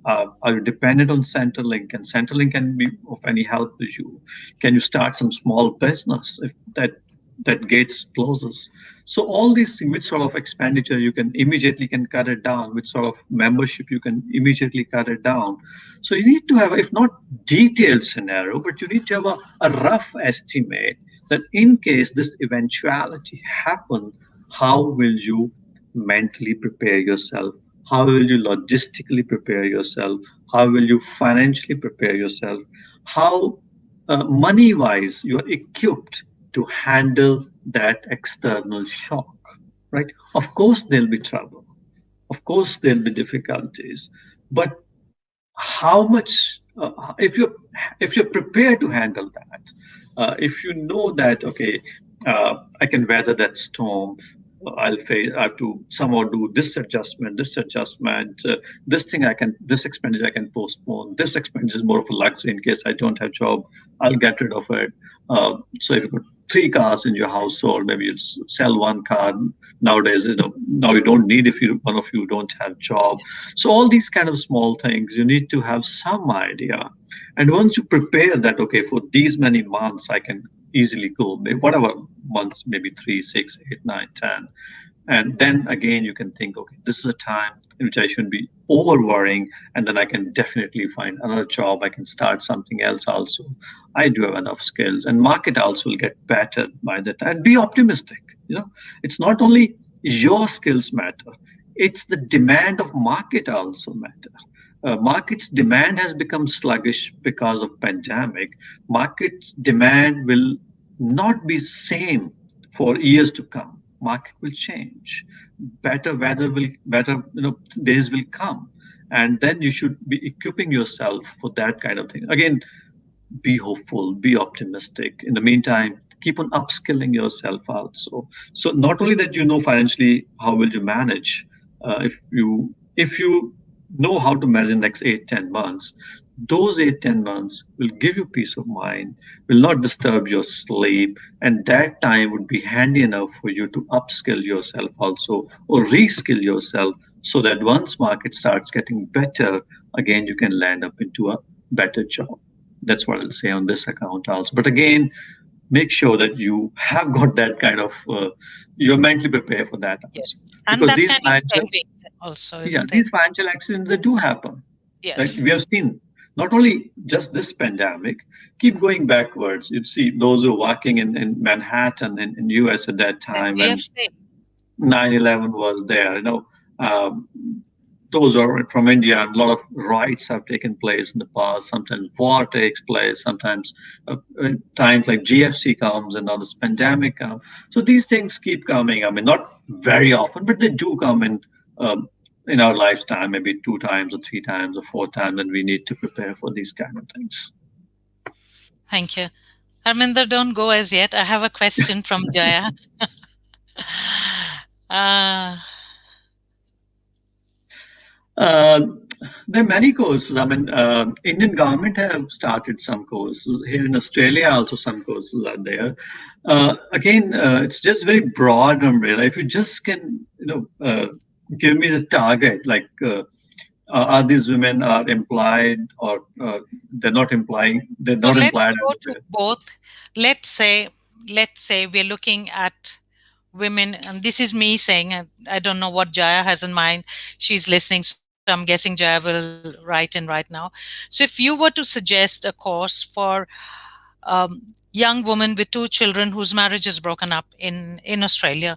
Are you dependent on Centrelink? And Centrelink can be of any help to you. Can you start some small business if that gates closes? So all these things, which sort of expenditure you can immediately can cut it down, which sort of membership you can immediately cut it down. So you need to have, if not detailed scenario, but you need to have a rough estimate that in case this eventuality happen, how will you mentally prepare yourself? How will you logistically prepare yourself? How will you financially prepare yourself? How money wise you are equipped to handle that external shock, right? Of course, there'll be trouble. Of course, there'll be difficulties. But how much, if you're prepared to handle that, if you know that, okay, I can weather that storm. I have to somehow do this adjustment, this thing this expenditure I can postpone. This expenditure is more of a luxury in case I don't have job. I'll get rid of it. So if you've got three cars in your household, maybe you sell one car. Nowadays, now you don't need if you one of you don't have job. So all these kind of small things, you need to have some idea. And once you prepare that, okay, for these many months, I can easily go, whatever months, maybe 3, 6, 8, 9, 10. And then again, you can think, okay, this is a time in which I shouldn't be over worrying. And then I can definitely find another job. I can start something else also. I do have enough skills. And market also will get better by the time. Be optimistic. It's not only your skills matter, it's the demand of market also matter. Market's demand has become sluggish because of pandemic. Market's demand will not be same for years to come. Market will change. Better weather will better days will come, and then you should be equipping yourself for that kind of thing. Again, be hopeful, be optimistic. In the meantime, keep on upskilling yourself also. So not only that financially how will you manage, if you know how to manage the next 8, 10 months, those 8, 10 months will give you peace of mind, will not disturb your sleep, and that time would be handy enough for you to upskill yourself also or reskill yourself so that once market starts getting better, again you can land up into a better job. That's what I'll say on this account also. But again, make sure that you have got that kind of you're mentally prepared for that Yes. also, And because that kind of savings also, yeah, isn't it? these financial accidents, they do happen. Right? Yes. We have seen not only just this pandemic. Keep going backwards. You'd see those who were working in Manhattan in US at that The time when GFC. 9/11 was there. Um, those are from India. A lot of riots have taken place in the past. Sometimes war takes place. Sometimes times like GFC comes, and now this pandemic comes. So these things keep coming. I mean, not very often, but they do come in our lifetime, maybe 2 times or 3 times or 4 times, and we need to prepare for these kind of things. Thank you. Harminder, don't go as yet. I have a question from Jaya. uh, Uh, there are many courses. I mean, Indian government have started some courses here in Australia. Also, some courses are there. Again, it's just very broad umbrella. If you just can, give me the target, like are these women are implied or they're so not let's implied go to anywhere. both. Let's say, let's say we're looking at women, and this is me saying, I don't know what Jaya has in mind. She's listening, so I'm guessing Jaya will write in right now. So if you were to suggest a course for young women with two children whose marriage is broken up in Australia,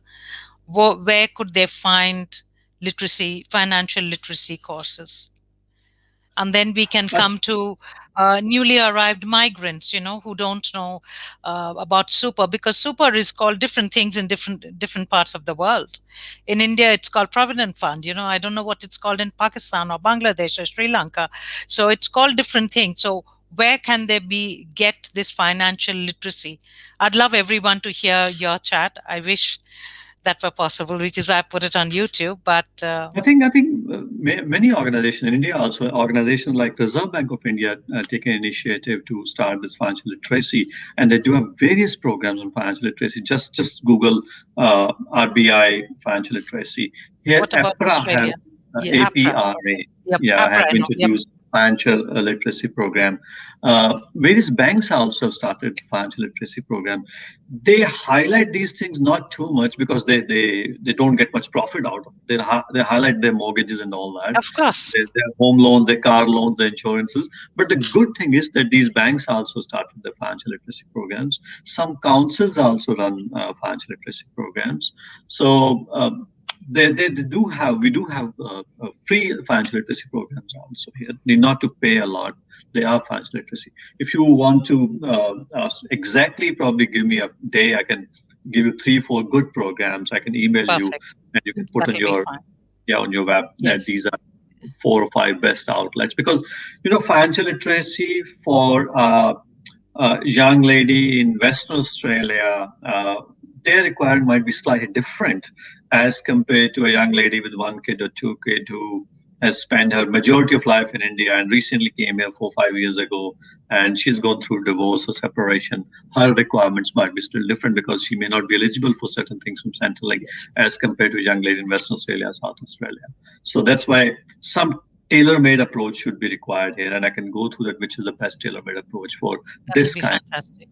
where could they find literacy, financial literacy courses? And then we can But come to newly arrived migrants, who don't know about super, because super is called different things in different parts of the world. In India it's called provident fund. I don't know what it's called in Pakistan or Bangladesh or Sri Lanka. So it's called different things. So where can they be get this financial literacy? I'd love everyone to hear your chat. I wish that were possible, which is why I put it on YouTube. But I think many organizations in India, also organizations like Reserve Bank of India, take an initiative to start this financial literacy, and they do have various programs on financial literacy. Just Google RBI financial literacy. Here, what about APRA have Australia? Yeah, APRA. APRA, Okay. Yep, yeah, APRA. have I know. Yep. introduced financial literacy program. Various banks also have started financial literacy program. They highlight these things not too much because they don't get much profit out of it. They highlight their mortgages and all that, Of course. their home loans, their car loans, their insurances. But the good thing is that these banks also started the financial literacy programs. Some councils also run financial literacy programs. So they do have we do have free financial literacy programs also here. Need not to pay a lot. They are financial literacy. If you want to exactly probably give me a day, I can give you three, four good programs. I can email you, Perfect. and you can put on That'll be your, fine. yeah, on your web that Yes. these are four or five best outlets. Because financial literacy for young lady in Western Australia, their requirement might be slightly different as compared to a young lady with one kid or two kid who has spent her majority of life in India and recently came here 4 5 years ago, and she's gone through divorce or separation. Her requirements might be still different because she may not be eligible for certain things from Centrelink Yes. as compared to a young lady in Western Australia or South Australia. So that's why some tailor-made approach should be required here, and I can go through that, which is the best tailor-made approach for That'll this be kind fantastic.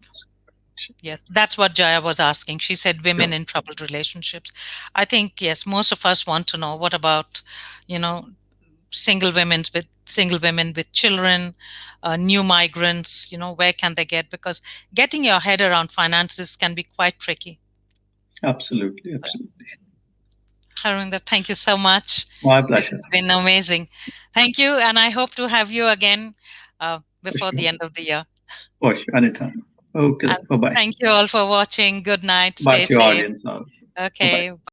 Yes, that's what Jaya was asking. She said women of. in troubled relationships. I think, yes, most of us want to know what about, you know, single women with children, new migrants, where can they get? Because getting your head around finances can be quite tricky. Absolutely, absolutely. Harinder, thank you so much. My This pleasure. has been amazing. Thank you, and I hope to have you again For before the sure. end of the year. For sure. Anytime. Okay. And Bye bye. thank you all for watching. Good night. Bye Stay to your safe. audience also. Bye bye. Okay. Bye.